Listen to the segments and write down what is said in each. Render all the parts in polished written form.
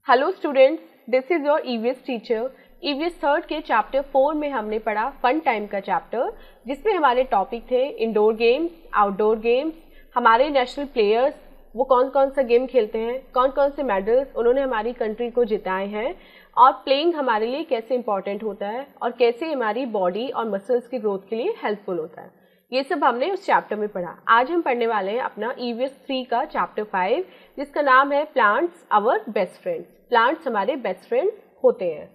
Hello students, this is your EVS teacher. EVS third के chapter 4 में हमने पढ़ा फन टाइम का चैप्टर, जिसमें हमारे टॉपिक थे इंडोर गेम्स, आउटडोर गेम्स, हमारे नेशनल प्लेयर्स वो कौन कौन सा गेम खेलते हैं, कौन कौन से मेडल्स उन्होंने हमारी कंट्री को जिताए हैं, और प्लेइंग हमारे लिए कैसे इंपॉर्टेंट होता है और कैसे हमारी बॉडी और मसल्स की ग्रोथ के लिए हेल्पफुल होता है। ये सब हमने उस चैप्टर में पढ़ा। आज हम पढ़ने वाले हैं अपना ईवीएस 3 का चैप्टर 5, जिसका नाम है plants our best friends. Plants हमारे बेस्ट फ्रेंड होते हैं।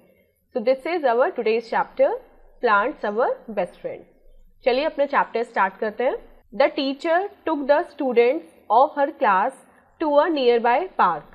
So this is our today's chapter, plants our best friend. चलिए अपना चैप्टर स्टार्ट करते हैं। The teacher took the students of her class to a nearby park.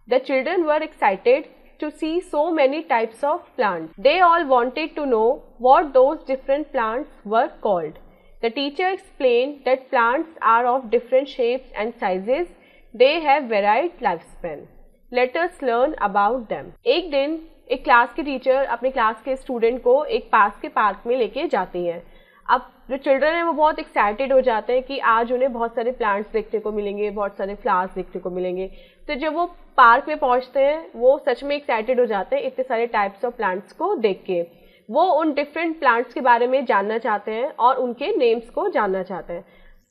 The children were excited to see so many types of plants. They all wanted to know what those different plants were called. The teacher explained that plants are of different shapes and sizes. They have varied lifespan. Let us learn about them. एक दिन एक class के teacher अपने class के student को एक पास के park में लेके जाती हैं। अब जो चिल्ड्रन है वो बहुत एक्साइटेड हो जाते हैं कि आज उन्हें बहुत सारे प्लांट्स देखने को मिलेंगे, बहुत सारे फ्लावर्स देखने को मिलेंगे। तो जब वो पार्क में पहुंचते हैं वो सच में एक्साइटेड हो जाते हैं इतने सारे टाइप्स ऑफ प्लांट्स को देख के। वो उन डिफरेंट प्लांट्स के बारे में जानना चाहते हैं और उनके नेम्स को जानना चाहते हैं।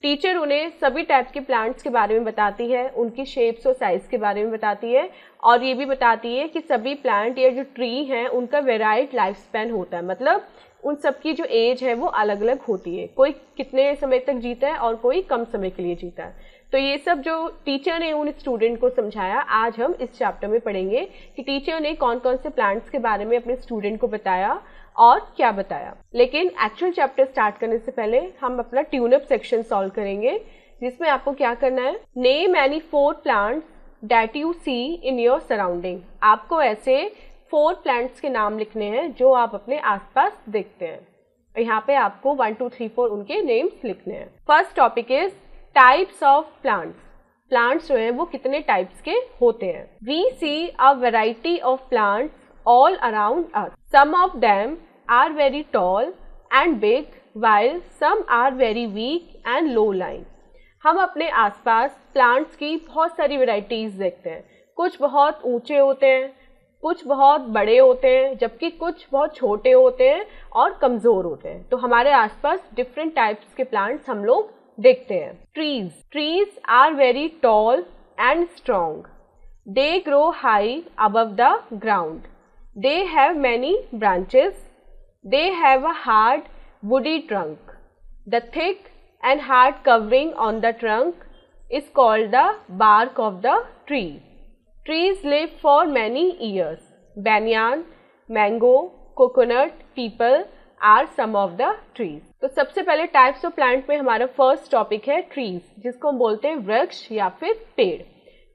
टीचर उन्हें सभी टाइप के प्लांट्स के बारे में बताती है, उनकी शेप्स और साइज के बारे में बताती है, और ये भी बताती है कि सभी प्लांट या जो ट्री हैं उनका वेराइड लाइफ स्पैन होता है। मतलब उन सबकी जो एज है वो अलग अलग होती है, कोई कितने समय तक जीता है और कोई कम समय के लिए जीता है। तो ये सब जो टीचर ने उन स्टूडेंट को समझाया, आज हम इस चैप्टर में पढ़ेंगे कि टीचर ने कौन कौन से प्लांट्स के बारे में अपने स्टूडेंट को बताया और क्या बताया। लेकिन एक्चुअल चैप्टर स्टार्ट करने से पहले हम अपना ट्यून अप सेक्शन सॉल्व करेंगे, जिसमें आपको क्या करना है, name any 4 plants that you see in your surrounding. आपको ऐसे 4 प्लांट्स के नाम लिखने हैं जो आप अपने आसपास देखते हैं। यहाँ पे आपको 1 2 3 4 उनके नेम्स लिखने हैं। First topic is types of plants. Plants जो है वो कितने टाइप्स के होते हैं। We see a variety of plants all around us. Some of them are very tall and big, while some are very weak and low lying. हम अपने आसपास प्लांट्स की बहुत सारी वैरायटीज देखते हैं। कुछ बहुत ऊंचे होते हैं, कुछ बहुत बड़े होते हैं, जबकि कुछ बहुत छोटे होते हैं और कमजोर होते हैं। तो हमारे आसपास डिफरेंट टाइप्स के प्लांट्स हम लोग देखते हैं। Trees are very tall and strong. They grow high above the ground. They have many branches. They have a hard woody trunk. The thick and hard covering on the trunk is called the bark of the tree. Trees live for many years. Banyan, mango, coconut, peepal are some of the trees. तो सबसे पहले types of plant में हमारा first topic है trees, जिसको हम बोलते हैं वृक्ष या फिर पेड़।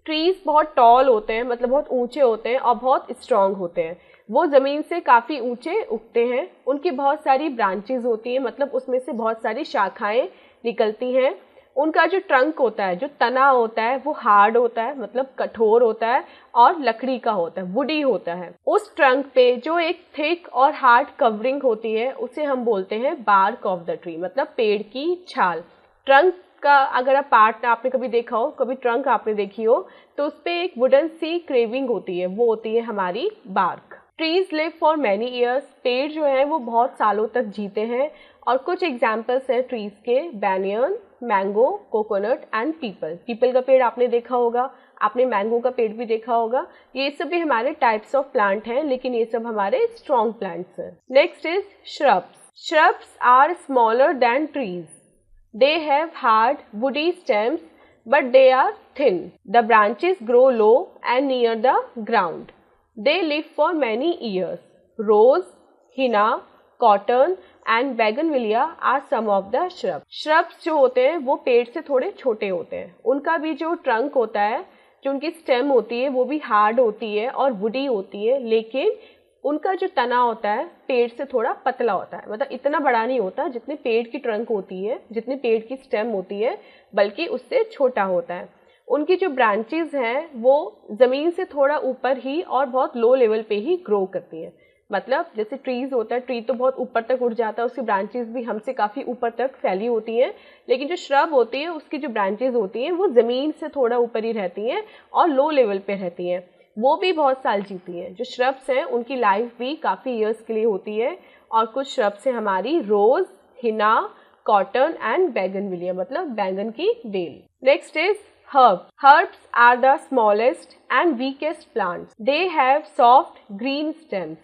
ट्रीज बहुत टॉल होते हैं, मतलब बहुत ऊंचे होते हैं और बहुत स्ट्रांग होते हैं। वो जमीन से काफी ऊंचे उगते हैं। उनकी बहुत सारी ब्रांचेस होती हैं, मतलब उसमें से बहुत सारी शाखाएं निकलती हैं। उनका जो ट्रंक होता है, जो तना होता है, वो हार्ड होता है, मतलब कठोर होता है और लकड़ी का होता है, वुडी होता है। उस ट्रंक पे जो एक थिक और हार्ड कवरिंग होती है उसे हम बोलते हैं बार्क ऑफ द ट्री, मतलब पेड़ की छाल। ट्रंक का अगर आप पार्ट आपने कभी देखा हो, कभी ट्रंक आपने देखी हो, तो उस पे एक वुडन सी क्रेविंग होती है, वो होती है हमारी bark. Trees live for many years. पेड़ जो है वो बहुत सालों तक जीते हैं, और कुछ एग्जाम्पल्स हैं ट्रीज के, banyan, mango, coconut and people. People का पेड़ आपने देखा होगा, आपने मैंगो का पेड़ भी देखा होगा। ये सब भी हमारे टाइप्स ऑफ प्लांट हैं, लेकिन ये सब हमारे स्ट्रॉन्ग प्लांट्स हैं। Next is shrubs. Shrubs are smaller than trees. They have hard, woody stems, but they are thin. The branches grow low and near the ground. They live for many years. Rose, henna, cotton and bougainvillea are some of the shrubs. Shrubs जो होते हैं वो पेड़ से थोड़े छोटे होते हैं। उनका भी जो ट्रंक होता है, जो उनकी स्टेम होती है, वो भी हार्ड होती है और वुडी होती है, लेकिन उनका जो तना होता है पेड़ से थोड़ा पतला होता है। मतलब इतना बड़ा नहीं होता जितने पेड़ की ट्रंक होती है, जितनी पेड़ की स्टेम होती है, बल्कि उससे छोटा होता है। उनकी जो ब्रांचेस हैं वो ज़मीन से थोड़ा ऊपर ही और बहुत लो लेवल पे ही ग्रो करती हैं। मतलब जैसे ट्रीज होता है, ट्री तो बहुत ऊपर तक उठ जाता है, उसकी ब्रांचेस भी हमसे काफ़ी ऊपर तक फैली होती हैं, लेकिन जो श्रब होती है उसकी जो ब्रांचेस होती हैं वो ज़मीन से थोड़ा ऊपर ही रहती हैं और लो लेवल पे रहती हैं। वो भी बहुत साल जीती हैं। जो श्रब्स हैं उनकी लाइफ भी काफ़ी ईयर्स के लिए होती है। और कुछ श्रब्स हैं हमारी रोज, हिना, कॉटन एंड बैगनविलिया, मतलब बैंगन की बेल। Next is herb. Herbs are the smallest and weakest plants. They have soft green stems.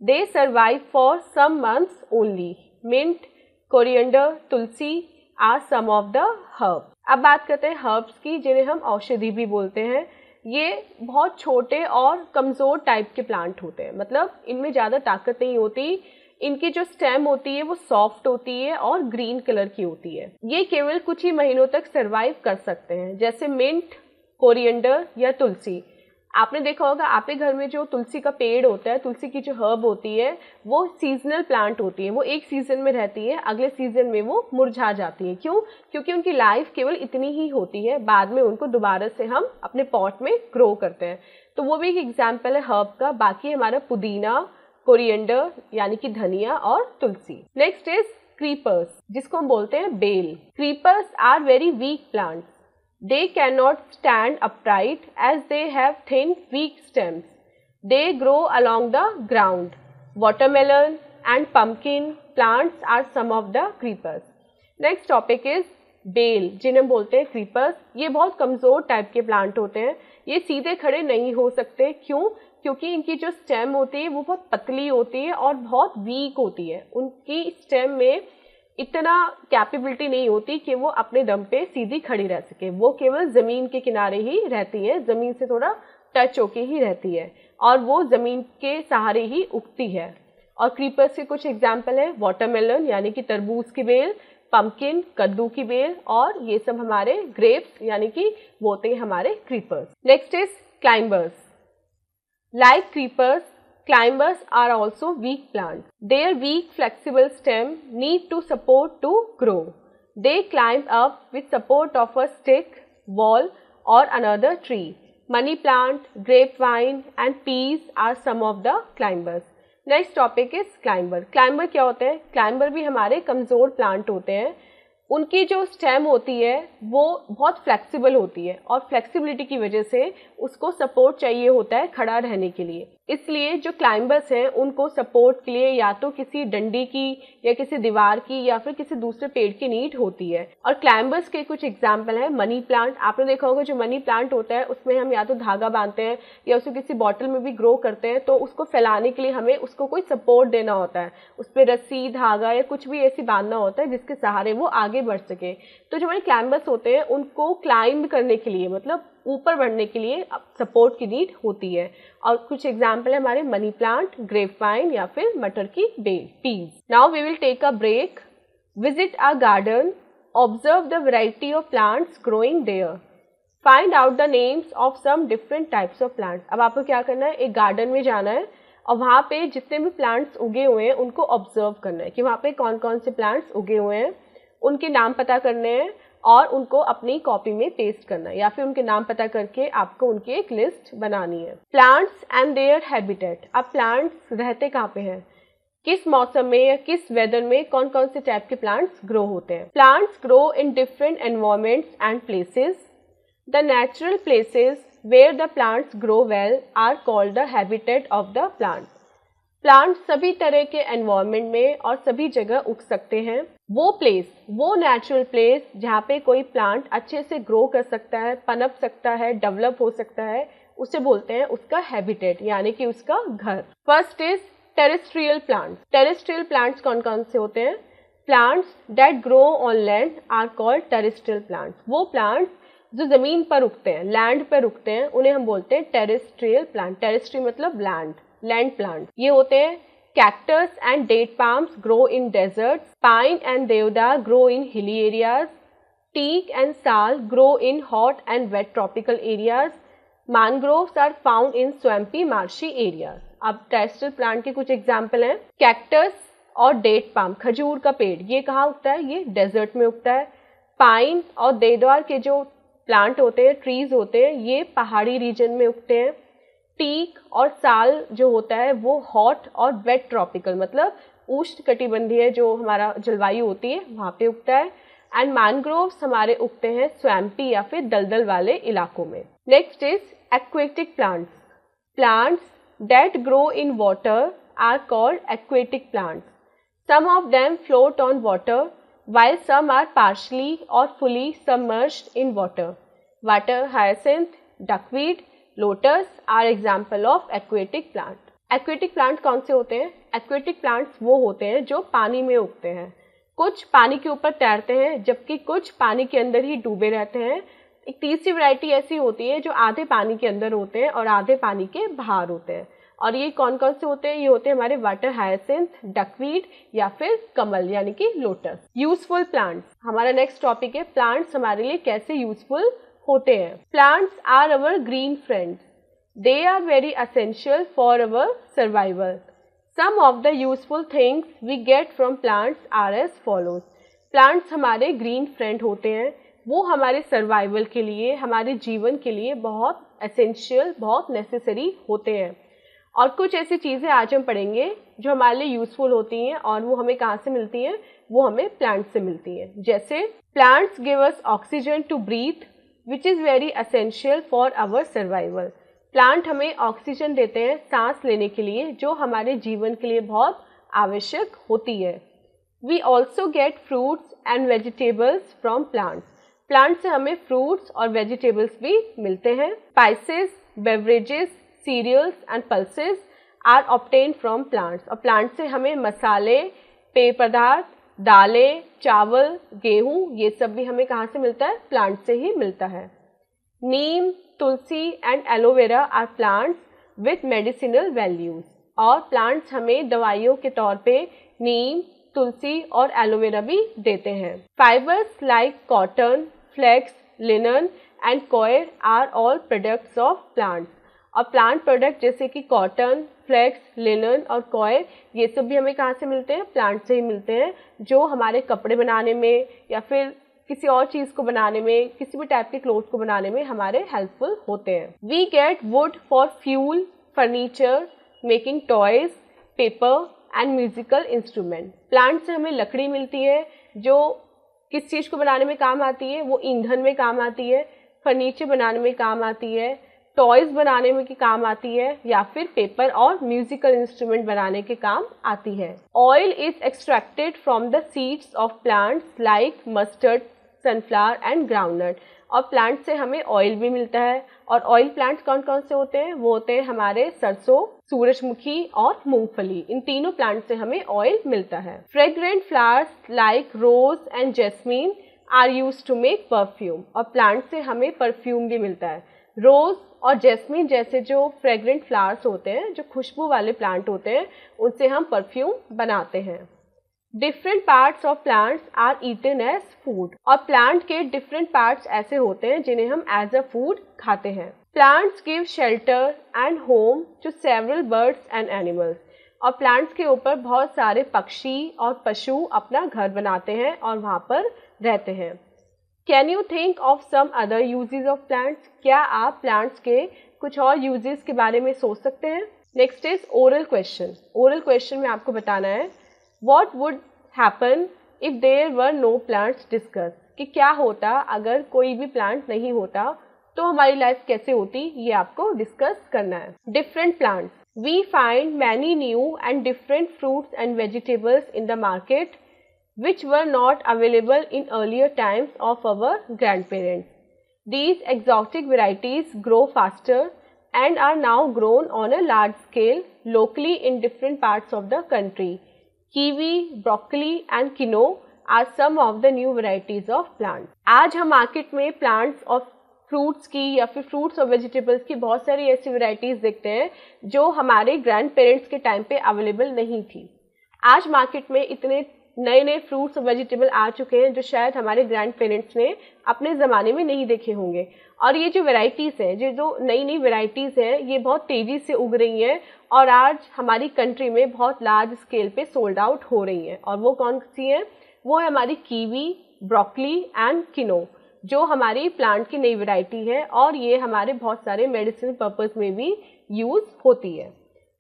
They survive for some months only. Mint, coriander, tulsi are some of the herbs. अब बात करते हैं herbs की, जिन्हें हम औषधि भी बोलते हैं। ये बहुत छोटे और कमज़ोर टाइप के प्लांट होते हैं, मतलब इनमें ज़्यादा ताकत नहीं होती। इनकी जो स्टेम होती है वो सॉफ्ट होती है और ग्रीन कलर की होती है। ये केवल कुछ ही महीनों तक सरवाइव कर सकते हैं, जैसे मिंट, कोरिएंडर या तुलसी। आपने देखा होगा आपके घर में जो तुलसी का पेड़ होता है, तुलसी की जो हर्ब होती है, वो सीजनल प्लांट होती है। वो एक सीजन में रहती है, अगले सीजन में वो मुरझा जाती है। क्यों? क्योंकि उनकी लाइफ केवल इतनी ही होती है, बाद में उनको दोबारा से हम अपने पॉट में ग्रो करते हैं। तो वो भी एक एग्जाम्पल है हर्ब का। बाकी हमारा पुदीना, कोरिएंडर यानी कि धनिया और तुलसी। नेक्स्ट इज क्रीपर्स, जिसको हम बोलते हैं बेल। Creepers are very weak plants. They can not stand upright as they have thin weak stems. They grow along the ground. Watermelon and pumpkin plants are some of the creepers. Next topic is बेल, जिन्हें हम बोलते हैं creepers. ये बहुत कमजोर type के plant होते हैं। ये सीधे खड़े नहीं हो सकते। क्यों? क्योंकि इनकी जो स्टेम होती है वो बहुत पतली होती है और बहुत वीक होती है। उनकी स्टेम में इतना कैपेबिलिटी नहीं होती कि वो अपने दम पे सीधी खड़ी रह सके। वो केवल ज़मीन के किनारे ही रहती है, ज़मीन से थोड़ा टच होके ही रहती है और वो ज़मीन के सहारे ही उगती है। और क्रीपर्स के कुछ एग्जाम्पल है वाटरमेलन यानी कि तरबूज की बेल, पम्पकिन कद्दू की बेल, और ये सब हमारे ग्रेप्स यानी कि वो होते हैं हमारे creepers. Next is climbers. Like creepers, climbers are also weak plants. Their weak flexible stem need to support to grow. They climb up with support of a stick, wall or another tree. Money plant, grapevine and peas are some of the climbers. Next topic is climber. Climber क्या होते हैं? Climber भी हमारे कमज़ोर plant होते हैं। उनकी जो स्टेम होती है वो बहुत फ्लेक्सिबल होती है और फ्लेक्सिबिलिटी की वजह से उसको सपोर्ट चाहिए होता है खड़ा रहने के लिए। इसलिए जो क्लाइंबर्स हैं उनको सपोर्ट के लिए या तो किसी डंडी की या किसी दीवार की या फिर किसी दूसरे पेड़ की नीड होती है। और क्लाइंबर्स के कुछ एग्जाम्पल है मनी प्लांट। आपने देखा होगा जो मनी प्लांट होता है उसमें हम या तो धागा बांधते हैं या उसको किसी बॉटल में भी ग्रो करते हैं, तो उसको फैलाने के लिए हमें उसको कोई सपोर्ट देना होता है। उस पर रस्सी, धागा या कुछ भी ऐसी बांधना होता है जिसके सहारे वो आगे बढ़ सके। तो जो हमारे क्लाइंबर्स होते हैं उनको क्लाइंब करने के लिए, मतलब ऊपर बढ़ने के लिए सपोर्ट की नीड होती है। और कुछ एग्जाम्पल है हमारे मनी प्लांट, ग्रेपवाइन या फिर मटर की बेल, peas. Now we will take a break, visit a garden, observe the variety of plants growing there, find out the names of some different types of plants. अब आपको क्या करना है, एक गार्डन में जाना है और वहाँ पे जितने भी प्लांट्स उगे हुए हैं उनको ऑब्जर्व करना है कि वहाँ पे कौन कौन से प्लांट्स उगे हुए हैं, उनके नाम पता करने हैं और उनको अपनी कॉपी में पेस्ट करना है या फिर उनके नाम पता करके आपको उनकी एक लिस्ट बनानी है। Plants and their habitat. अब प्लांट्स रहते कहाँ पे हैं, किस मौसम में या किस वेदर में कौन कौन से टाइप के प्लांट्स ग्रो होते हैं। Plants grow in different environments and places. The natural places where the plants grow well are called the habitat of the plant. Plants सभी तरह के एनवायरनमेंट में और सभी जगह उग सकते हैं। वो प्लेस, वो नेचुरल प्लेस जहाँ पे कोई प्लांट अच्छे से ग्रो कर सकता है, पनप सकता है, डेवलप हो सकता है, उसे बोलते हैं उसका हैबिटेट यानी कि उसका घर। First is terrestrial plants. Terrestrial plants कौन कौन से होते हैं? Plants that grow on land are called terrestrial plants. वो प्लांट्स जो जमीन पर उगते हैं, लैंड पर उगते हैं, उन्हें हम बोलते हैं टेरेस्ट्रियल प्लांट। टेरेस्ट्री मतलब लैंड, लैंड प्लांट। ये होते हैं cactus and date palms grow in deserts, pine and deodar grow in hilly areas, teak and sal grow in hot and wet tropical areas, mangroves are found in swampy marshy areas. अब terrestrial plant के कुछ example हैं, cactus और date palm, खजूर का पेड़, ये कहाँ उगता है? ये डेजर्ट में उगता है। पाइन और देवदार के जो प्लांट होते हैं, ट्रीज होते हैं, ये पहाड़ी रीजन में उगते हैं। टीक और साल जो होता है वो हॉट और वेट ट्रॉपिकल मतलब उष्ण कटिबंधीय जो हमारा जलवायु होती है वहाँ पे उगता है। एंड मैंग्रोव्स हमारे उगते हैं स्वैम्पी या फिर दलदल वाले इलाकों में। Next is aquatic plants. Plants that grow in water are called aquatic plants. Some of them float on water, while some are partially or fully submerged in water. Water hyacinth, duckweed, lotus are example of aquatic plant. Aquatic plant कौन से होते हैं? Aquatic plants वो होते हैं जो पानी में उगते हैं. कुछ पानी के ऊपर तैरते हैं जबकि कुछ पानी के अंदर ही डूबे रहते हैं. एक तीसरी वैरायटी ऐसी होती है जो आधे पानी के अंदर होते हैं और आधे पानी के बाहर होते हैं. और ये कौन कौन से होते हैं? ये होते हैं हमारे वाटर हायसिंथ, डकवीड या फिर कमल यानी कि लोटस. Useful plants. हमारा नेक्स्ट टॉपिक है प्लांट्स हमारे लिए कैसे यूजफुल होते हैं. Plants are our green friends. They are very essential for our survival. Some of the useful things we get from plants are as follows. Plants हमारे green friend होते हैं. वो हमारे सर्वाइवल के लिए, हमारे जीवन के लिए बहुत एसेंशियल, बहुत नेसेसरी होते हैं. और कुछ ऐसी चीज़ें आज हम पढ़ेंगे जो हमारे लिए यूजफुल होती हैं और वो हमें कहाँ से मिलती हैं? वो हमें प्लांट से मिलती हैं. जैसे plants give us oxygen to breathe which is very essential for our survival. Plant हमें ऑक्सीजन देते हैं सांस लेने के लिए जो हमारे जीवन के लिए बहुत आवश्यक होती है. We also get fruits and vegetables from plants. Plant से हमें फ्रूट्स और वेजिटेबल्स भी मिलते हैं. Spices, beverages, cereals and pulses are obtained from plants. और प्लांट से हमें मसाले, पेय पदार्थ, दालें, चावल, गेहूं, ये सब भी हमें कहाँ से मिलता है? प्लांट से ही मिलता है. Neem, tulsi and aloe vera are plants with medicinal values. और प्लांट्स हमें दवाइयों के तौर पे नीम, तुलसी और एलोवेरा भी देते हैं. Fibres like cotton, flax, linen and coir are all products of plants. और प्लांट प्रोडक्ट जैसे कि कॉटन, फ्लेक्स, लिनन और कॉयर, ये सब भी हमें कहाँ से मिलते हैं? प्लांट से ही मिलते हैं, जो हमारे कपड़े बनाने में या फिर किसी और चीज़ को बनाने में, किसी भी टाइप के क्लोथ को बनाने में हमारे हेल्पफुल होते हैं. We get wood for fuel, furniture, making toys, paper and musical instrument. Plant से हमें लकड़ी मिलती है जो किस चीज़ को बनाने में काम आती है? वो ईंधन में काम आती है, फर्नीचर बनाने में काम आती है, टॉयज बनाने में की काम आती है या फिर पेपर और म्यूजिकल इंस्ट्रूमेंट बनाने के काम आती है. Oil is extracted from the seeds of plants like mustard, sunflower and groundnut. और प्लांट से हमें ऑयल भी मिलता है. और ऑयल प्लांट्स कौन कौन से होते हैं? वो होते हैं हमारे सरसों, सूरजमुखी और मूंगफली. इन तीनों प्लांट से हमें ऑयल मिलता है. Fragrant flowers like rose and jasmine are used to make perfume. और प्लांट से हमें परफ्यूम भी मिलता है. रोज और जैस्मीन जैसे जो फ्रेग्रेंट फ्लावर्स होते हैं, जो खुशबू वाले प्लांट होते हैं, उनसे हम परफ्यूम बनाते हैं. Different parts of plants are eaten as food. और प्लांट के डिफरेंट पार्ट्स ऐसे होते हैं जिन्हें हम एज अ फूड खाते हैं. Plants give shelter and home to several birds and animals. और प्लांट्स के ऊपर बहुत सारे पक्षी और पशु अपना घर बनाते हैं और वहाँ पर रहते हैं. Can you think of some other uses of plants. क्या आप प्लांट्स के कुछ और यूजेस के बारे में सोच सकते हैं? Next is oral question. Oral question में आपको बताना है What would happen if there were no plants discussed. कि क्या होता अगर कोई भी प्लांट नहीं होता, तो हमारी लाइफ कैसे होती, ये आपको डिस्कस करना है. Different plants. We find many new and different fruits and vegetables in the market which were not available in earlier times of our grandparents. These exotic varieties grow faster and are now grown on a large scale locally in different parts of the country. Kiwi, broccoli and quinoa are some of the new varieties of plants. आज हम market में plants और fruits की या फिर fruits और vegetables की बहुत सारी ऐसी वैरायटीज देखते हैं जो हमारे ग्रैंड पेरेंट्स के टाइम पे अवेलेबल नहीं थी. आज मार्केट में इतने नए नए फ्रूट्स और वेजिटेबल आ चुके हैं जो शायद हमारे ग्रैंड पेरेंट्स ने अपने ज़माने में नहीं देखे होंगे. और ये जो वैरायटीज़ हैं, जो नई नई वैरायटीज़ हैं, ये बहुत तेज़ी से उग रही हैं और आज हमारी कंट्री में बहुत लार्ज स्केल पे सोल्ड आउट हो रही हैं. और वो कौन सी हैं? वो है हमारी कीवी, ब्रोकली एंड किनो, जो हमारी प्लांट की नई वैरायटी है और ये हमारे बहुत सारे मेडिसिन पर्पस में भी यूज़ होती है.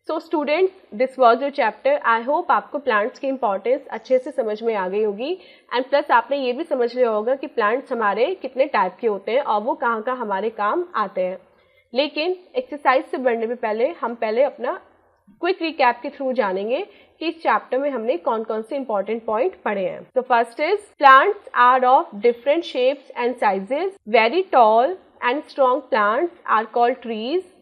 So students, this was your chapter. I hope आपको प्लांट्स की इंपॉर्टेंस अच्छे से समझ में आ गई होगी एंड प्लस आपने ये भी समझ लिया होगा कि प्लांट्स हमारे कितने टाइप के होते हैं और वो कहाँ कहाँ हमारे काम आते हैं. लेकिन एक्सरसाइज से बढ़ने में पहले हम पहले अपना क्विक रिकैप के थ्रू जानेंगे कि इस चैप्टर में हमने कौन कौन से इंपॉर्टेंट पॉइंट पढ़े हैं। तो first is plants are of different shapes and sizes. Very tall and strong plants are called trees.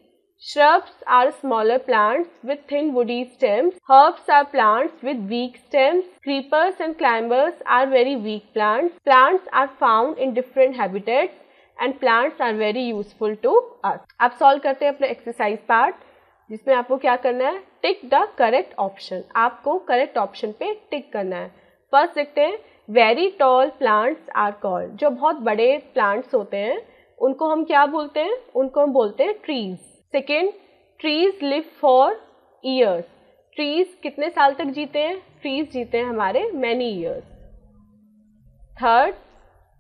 Shrubs are smaller plants with thin woody stems. Herbs are plants with weak stems. Creepers and climbers are very weak plants. Plants are found in different habitats and plants are very useful to us. अब solve करते हैं अपना exercise part, जिसमें आपको क्या करना है, tick the correct option. आपको करेक्ट ऑप्शन पे टिक करना है। फर्स्ट देखते हैं, very tall plants are called. जो बहुत बड़े प्लांट्स होते हैं उनको हम क्या बोलते हैं, उनको हम बोलते हैं trees. Second, trees live for years. Trees कितने साल तक जीते हैं, ट्रीज जीते हैं हमारे many years. Third,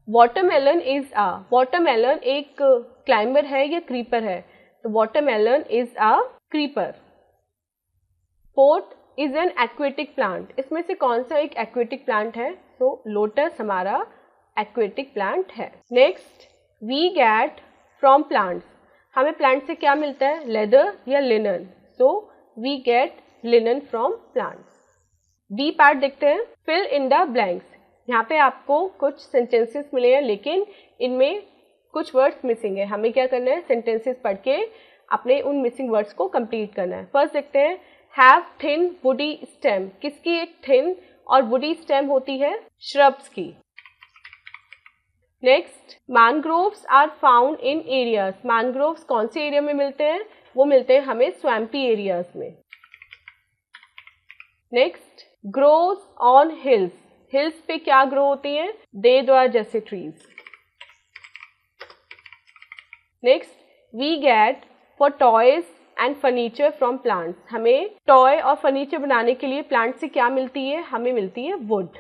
watermelon is a. Watermelon एक क्लाइंबर है या क्रीपर है, तो watermelon is a creeper. Fourth, is an aquatic plant. इसमें से कौन सा एक एक्वेटिक प्लांट है, तो लोटस हमारा एक्वेटिक प्लांट है। Next, we get from plants. हमें प्लांट से क्या मिलता है, लेदर या linen, so we get linen from plants. B part देखते हैं, फिल इन द ब्लैंक्स। यहाँ पे आपको कुछ सेंटेंसेस मिले हैं लेकिन इनमें कुछ वर्ड्स मिसिंग है। हमें क्या करना है, सेंटेंसेस पढ़ के अपने उन मिसिंग वर्ड्स को कंप्लीट करना है। फर्स्ट देखते हैं, हैव थिन वुडी स्टेम। किसकी एक थिन और वुडी स्टेम होती है, श्रब्स की। Next, mangroves are found in areas. Mangroves कौन से एरिया में मिलते हैं, वो मिलते हैं हमें स्वैम्पी एरियाज में। Next, grows on hills. Hills पे क्या ग्रो होती हैं, देवदार जैसे trees. Next, we get for toys and furniture from plants. हमें टॉय और फर्नीचर बनाने के लिए प्लांट से क्या मिलती है, हमें मिलती है wood.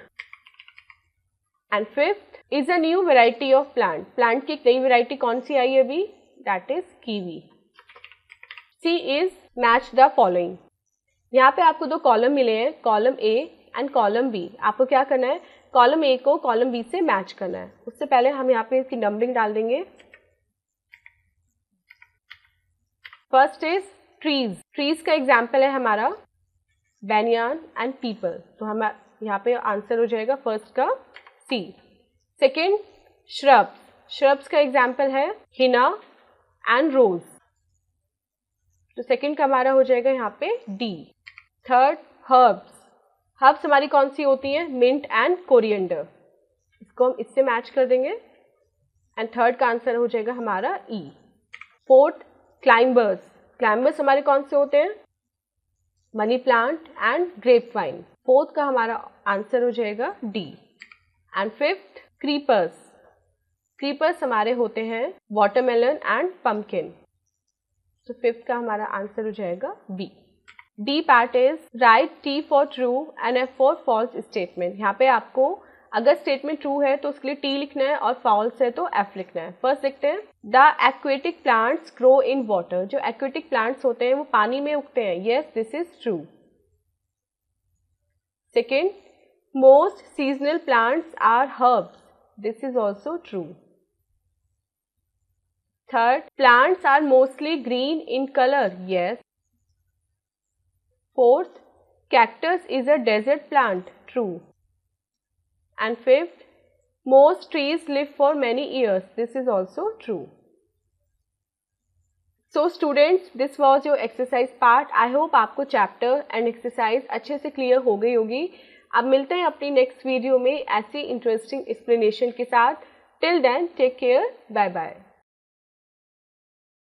And fifth, is a new variety of plant. Plant की एक नई वेराइटी कौन सी आई है अभी, that is kiwi. C is match the following. यहाँ पे आपको दो कॉलम मिले हैं, column A and column B. आपको क्या करना है, कॉलम ए को कॉलम बी से मैच करना है। उससे पहले हम यहाँ पे इसकी नंबरिंग डाल देंगे। First is trees. ट्रीज का एग्जाम्पल है हमारा बैनियान एंड पीपल, तो हम यहाँ पे आंसर हो जाएगा फर्स्ट का सी। Second, shrubs. श्रब्स का एग्जाम्पल है हिना एंड रोज, तो सेकेंड का हमारा हो जाएगा यहाँ पे डी। Third, herbs. हर्ब्स हमारी कौन सी होती हैं, मिंट एंड कोरिएंडर, इसको हम इससे मैच कर देंगे एंड थर्ड का आंसर हो जाएगा हमारा ई। Fourth, climbers. क्लाइंबर्स हमारे कौन से होते हैं, money plant and grape vine, fourth का हमारा आंसर हो जाएगा D. And fifth, creepers. Creepers हमारे होते हैं वाटरमेलन एंड पम्पकिन, तो फिफ्थ का हमारा आंसर हो जाएगा B. D part is write T for true and F for false statement. यहाँ पे आपको अगर स्टेटमेंट ट्रू है तो उसके लिए टी लिखना है और फॉल्स है तो एफ लिखना है। फर्स्ट देखते हैं, the aquatic plants grow in water. जो एक्वेटिक प्लांट्स होते हैं वो पानी में उगते हैं, yes this is true. Second, most seasonal plants are herbs, this is also true. Third, plants are mostly green in color, yes. Fourth, cactus is a desert plant, true. And fifth, most trees live for many years, this is also true. So students, this was your exercise part. I hope आपको chapter and exercise अच्छे से clear हो गई होगी। अब मिलते हैं अपनी next video में ऐसी interesting explanation के साथ। Till then, take care, bye bye.